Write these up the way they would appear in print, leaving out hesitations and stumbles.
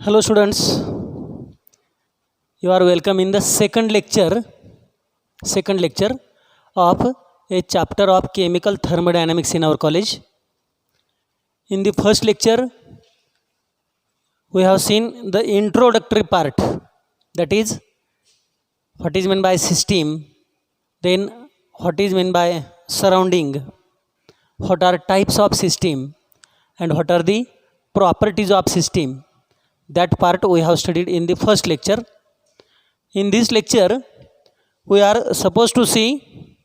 Hello students, you are welcome in the second lecture of a chapter of chemical thermodynamics in our college. In the first lecture we have seen the introductory part, that is what is meant by system, then what is meant by surrounding, what are types of system and what are the properties of system. That part we have studied in the first lecture. In this lecture we are supposed to see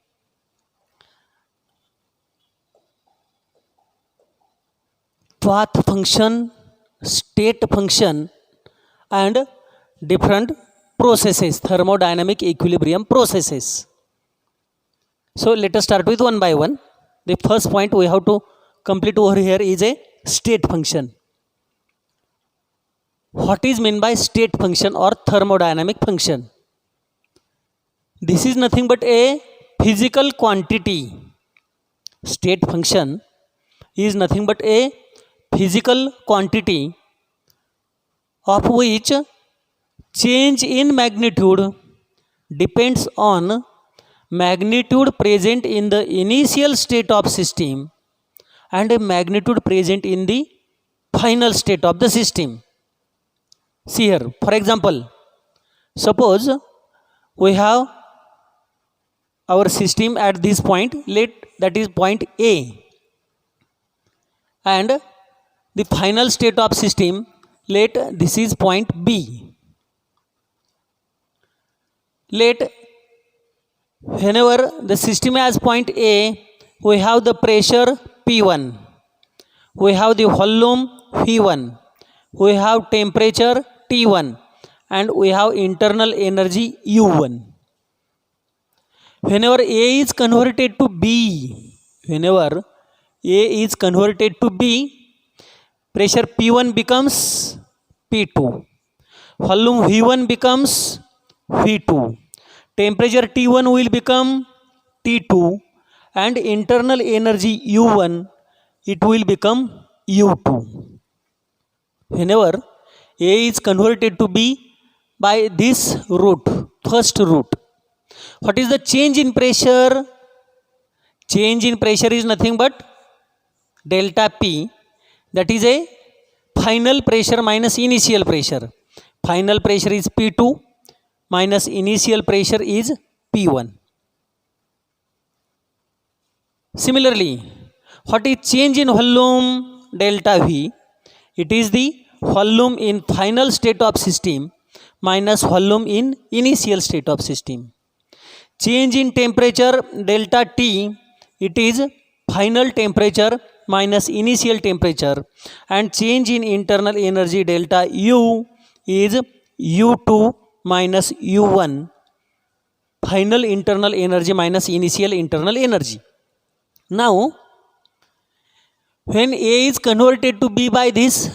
path function, state function and different processes, thermodynamic equilibrium processes. So let us start with one by one. The first point we have to complete over here is a state function. What is meant by state function or thermodynamic function? This is nothing but a physical quantity. State function is nothing but a physical quantity of which change in magnitude depends on magnitude present in the initial state of system and a magnitude present in the final state of the system. See here, for example, suppose we have our system at this point, that is point A, and the final state of system, let this is point B. Let whenever the system has point A, we have the pressure P1, we have the volume V1, we have temperature T1 and we have internal energy U1. Whenever A is converted to B, pressure P1 becomes P2, volume V1 becomes V2, temperature T1 will become T2 and internal energy U1, it will become U2. Whenever A is converted to B by this route, first route, what is the change in pressure? Change in pressure is nothing but delta P, that is a final pressure minus initial pressure. Final pressure is P2 minus initial pressure is P1. Similarly, what is change in volume? Delta V, it is the volume in final state of system minus volume in initial state of system. Change in temperature delta T, it is final temperature minus initial temperature, and change in internal energy delta U is U2 minus U1, final internal energy minus initial internal energy. Now when A is converted to B by this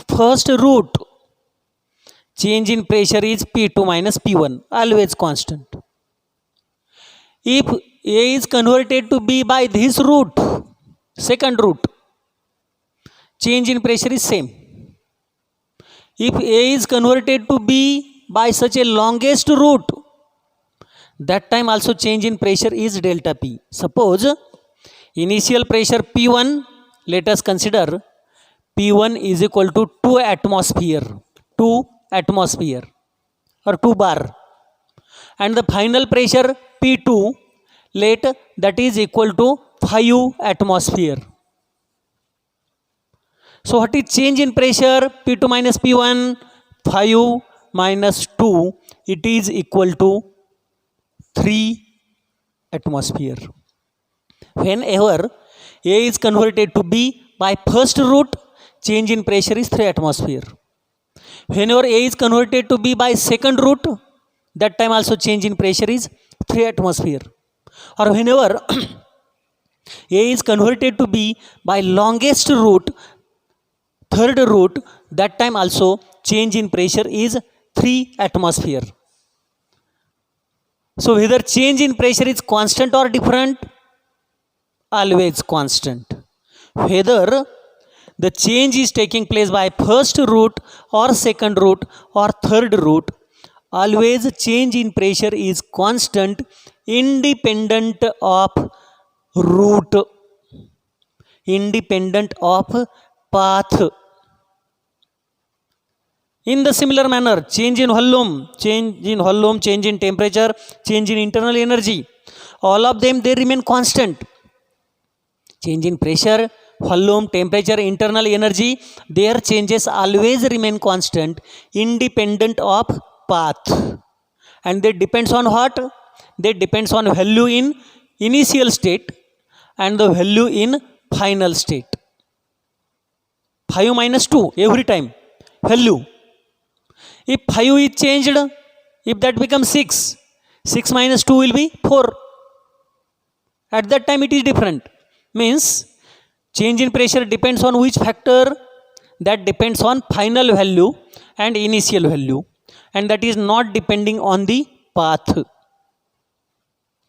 first route, change in pressure is P2 minus P1, always constant. If A is converted to B by this route, second route, change in pressure is same. If A is converted to B by such a longest route, that time also change in pressure is delta P. Suppose initial pressure P1, let us consider P1 is equal to 2 atmosphere or 2 bar, and the final pressure P2, let that is equal to 5 atmosphere. So what is change in pressure? P2 minus P1, 5 minus 2, it is equal to 3 atmosphere. Whenever A is converted to B by first route, change in pressure is 3 atmosphere. Whenever A is converted to B by second route, that time also change in pressure is 3 atmosphere. Or whenever A is converted to B by longest route, third route, that time also change in pressure is 3 atmosphere. So whether change in pressure is constant or different? Always constant. whether the change is taking place by first root or second root or third root, always change in pressure is constant independent of route, independent of path. In the similar manner, change in volume, change in temperature, change in internal energy, all of them they remain constant. Change in pressure, volume, temperature, internal energy, their changes always remain constant independent of path. And they depends on what? They depends on value in initial state and the value in final state. 5 minus 2 every time value. If 5 is changed, if that becomes 6, 6 minus 2 will be 4. At that time it is different. Means change in pressure depends on which factor? That depends on final value and initial value, and that is not depending on the path.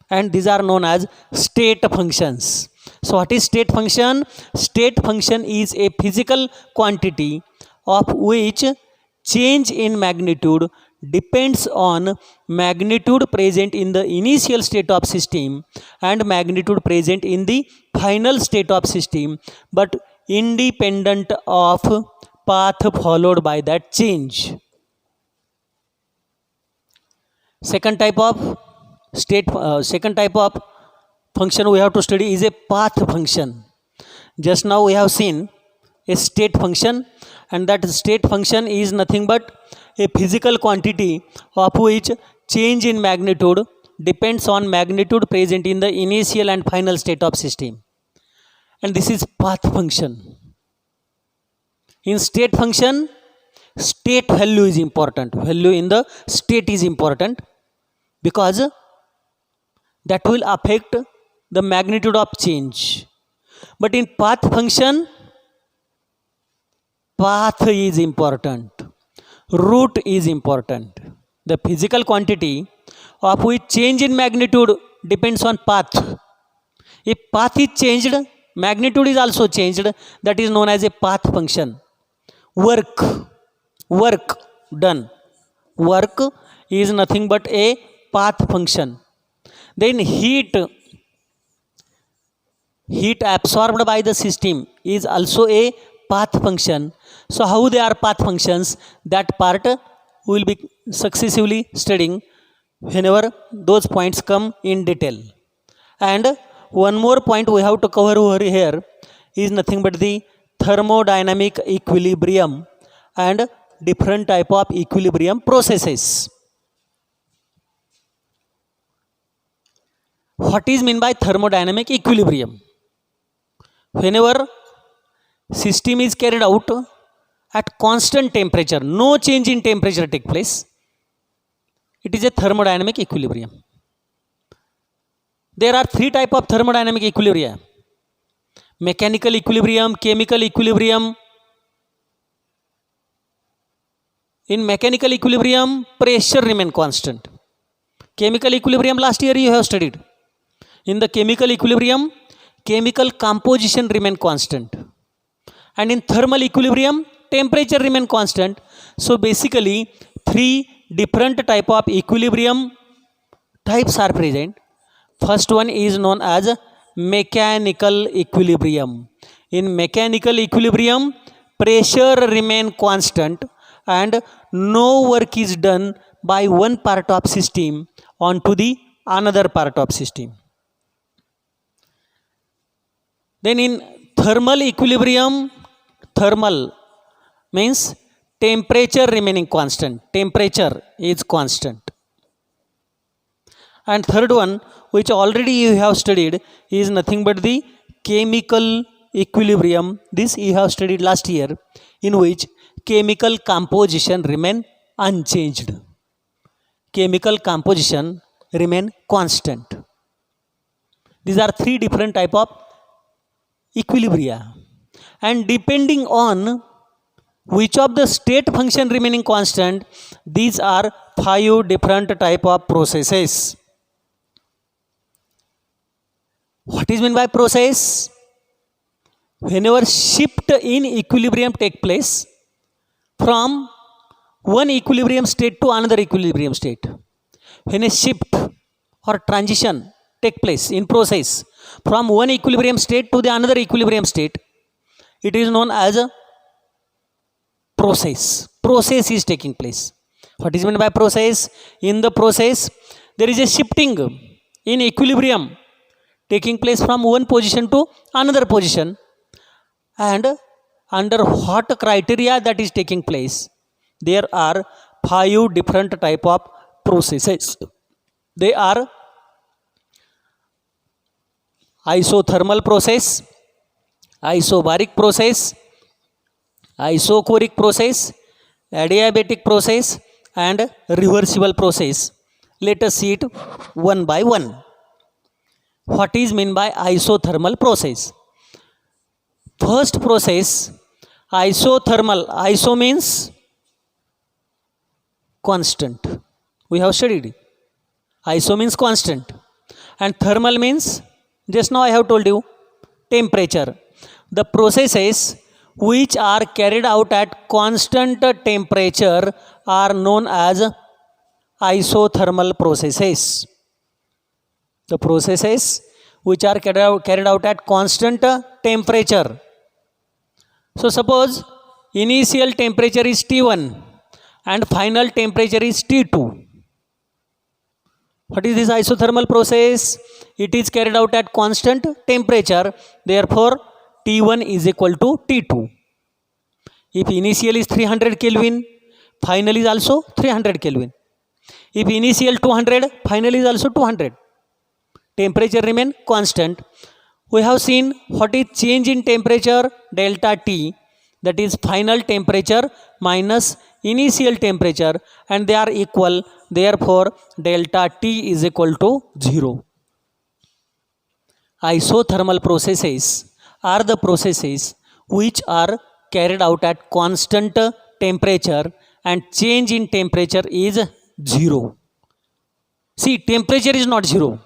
And these are known as state functions. So what is state function? State function is a physical quantity of which change in magnitude depends on magnitude present in the initial state of system and magnitude present in the final state of system, but independent of path followed by that change. Second type of function we have to study is a path function. Just now we have seen a state function, and that state function is nothing but a physical quantity of which change in magnitude depends on magnitude present in the initial and final state of system, and this is path function. In state function, state value is important. Value in the state is important because that will affect the magnitude of change. But in path function, path is important, route is important. The physical quantity of which change in magnitude depends on path. If path is changed, magnitude is also changed. That is known as a path function. Work done. Work is nothing but a path function. Then heat absorbed by the system is also a path function. So how they are path functions, that part we will be successively studying whenever those points come in detail. And one more point we have to cover over here is nothing but the thermodynamic equilibrium and different type of equilibrium processes. What is meant by thermodynamic equilibrium? Whenever system is carried out at constant temperature, no change in temperature take place, it is a thermodynamic equilibrium. There are three types of thermodynamic equilibrium: mechanical equilibrium, chemical equilibrium. In mechanical equilibrium, pressure remains constant. Chemical equilibrium last year you have studied. In the chemical equilibrium, chemical composition remains constant. And in thermal equilibrium, temperature remains constant. So basically, three different type of equilibrium types are present. First one is known as mechanical equilibrium. In mechanical equilibrium, pressure remains constant and no work is done by one part of system onto the another part of system. Then in thermal equilibrium, thermal means temperature remaining constant. Temperature is constant. And third one, which already you have studied, is nothing but the chemical equilibrium. This you have studied last year, in which chemical composition remain unchanged. Chemical composition remain constant. These are three different type of equilibria, and depending on which of the state function remaining constant, these are 5 different type of processes. What is meant by process? whenever shift in equilibrium take place from one equilibrium state to another equilibrium state, when a shift or transition take place in process from one equilibrium state to the another equilibrium state, it is known as a process. Process is taking place. What is meant by process? In the process there is a shifting in equilibrium taking place from one position to another position, and under what criteria that is taking place? There are 5 different type of processes. They are isothermal process, isobaric process, isochoric process, adiabatic process, and reversible process. Let us see it one by one. What is meant by isothermal process? First process, isothermal. Iso means constant. We have studied. Iso means constant. And thermal means, just now I have told you, temperature. The processes which are carried out at constant temperature are known as isothermal processes. The processes which are carried out at constant temperature. So suppose initial temperature is T1 and final temperature is T2. What is this isothermal process? It is carried out at constant temperature. Therefore, T1 is equal to T2. If initial is 300 Kelvin, final is also 300 Kelvin. If initial 200, final is also 200. Temperature remain constant. We have seen what is change in temperature, delta T, that is final temperature minus initial temperature, and they are equal. Therefore, delta T is equal to 0. Isothermal processes are the processes which are carried out at constant temperature and change in temperature is 0. See, temperature is not 0.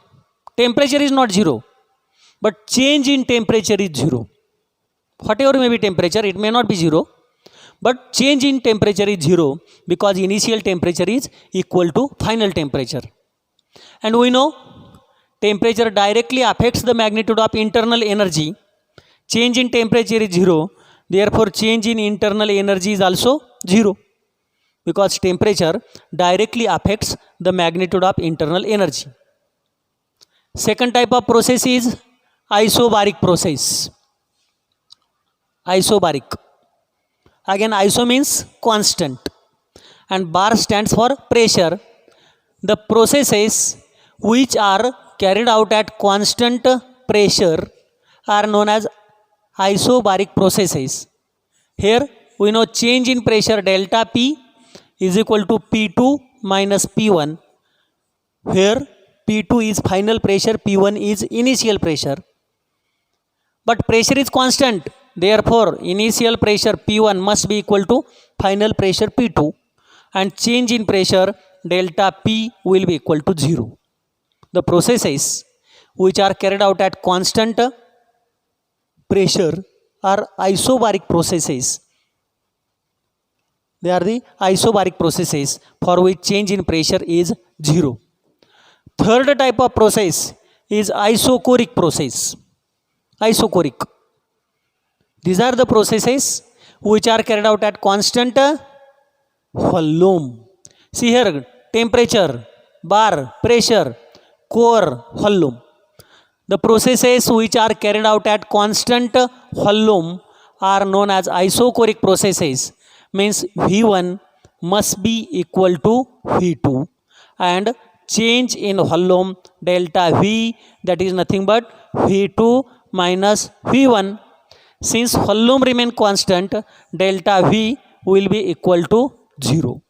Temperature is not 0. But change in temperature is 0. Whatever may be temperature, it may not be 0. But change in temperature is 0 because initial temperature is equal to final temperature. And we know temperature directly affects the magnitude of internal energy. Change in temperature is 0. Therefore, change in internal energy is also 0 because temperature directly affects the magnitude of internal energy. Second type of process is isobaric process. Isobaric. Again, iso means constant and bar stands for pressure. The processes which are carried out at constant pressure are known as isobaric processes. Here we know change in pressure delta P is equal to P2 minus P1. Here P2 is final pressure, P1 is initial pressure. But pressure is constant. Therefore, initial pressure P1 must be equal to final pressure P2, and change in pressure delta P will be equal to 0. The processes which are carried out at constant pressure are isobaric processes. They are the isobaric processes for which change in pressure is 0. Third type of process is isochoric process. Isochoric. These are the processes which are carried out at constant volume. See here, temperature, bar, pressure, core, volume. The processes which are carried out at constant volume are known as isochoric processes. Means V1 must be equal to V2, and change in volume delta V, that is nothing but V2 minus V1. Since volume remain constant, delta V will be equal to 0.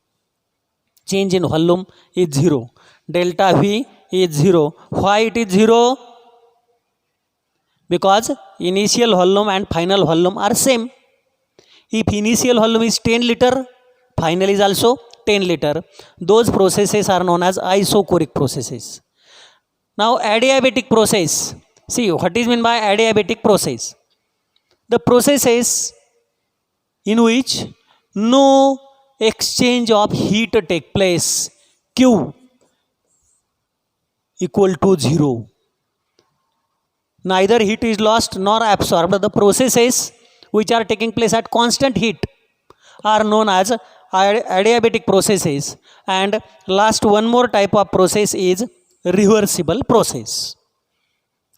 Change in volume is 0. Delta V is 0. Why it is 0? Because initial volume and final volume are same. If initial volume is 10 liter, final is also 10 liter. Those processes are known as isochoric processes. Now adiabatic process. See, what is meant by adiabatic process? the processes in which no exchange of heat take place, Q equal to 0. Neither heat is lost nor absorbed. The processes which are taking place at constant heat are known as adiabatic processes. And last one more type of process is reversible process.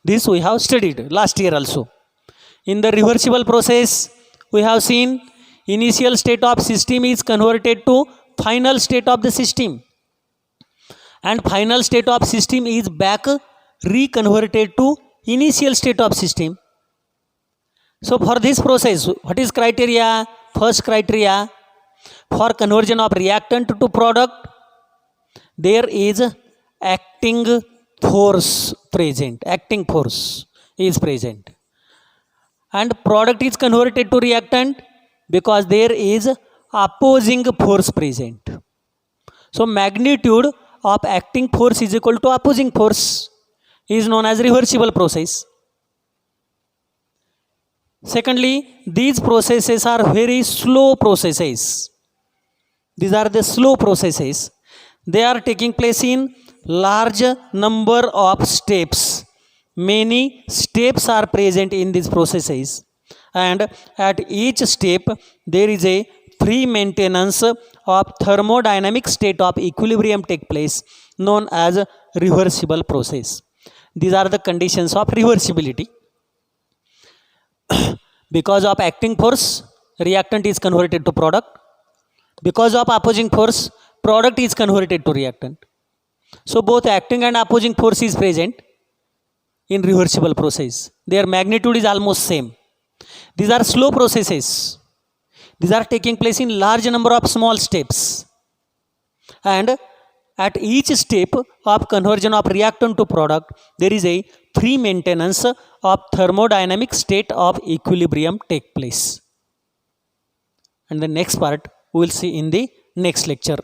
This we have studied last year also. In the reversible process, we have seen initial state of system is converted to final state of the system, and final state of system is back reconverted to initial state of system. So for this process, what is criteria? First criteria, for conversion of reactant to product, there is acting force present. Acting force is present. And product is converted to reactant because there is opposing force present. So magnitude of acting force is equal to opposing force is known as reversible process. Secondly, these processes are very slow processes. These are the slow processes. They are taking place in large number of steps. Many steps are present in these processes, and at each step there is a free maintenance of thermodynamic state of equilibrium take place, known as reversible process. These are the conditions of reversibility. Because of acting force, reactant is converted to product. Because of opposing force, product is converted to reactant. So both acting and opposing force is present in reversible process. Their magnitude is almost same. These are slow processes. These are taking place in large number of small steps, and at each step of conversion of reactant to product, there is a free maintenance of thermodynamic state of equilibrium take place. And the next part we will see in the next lecture.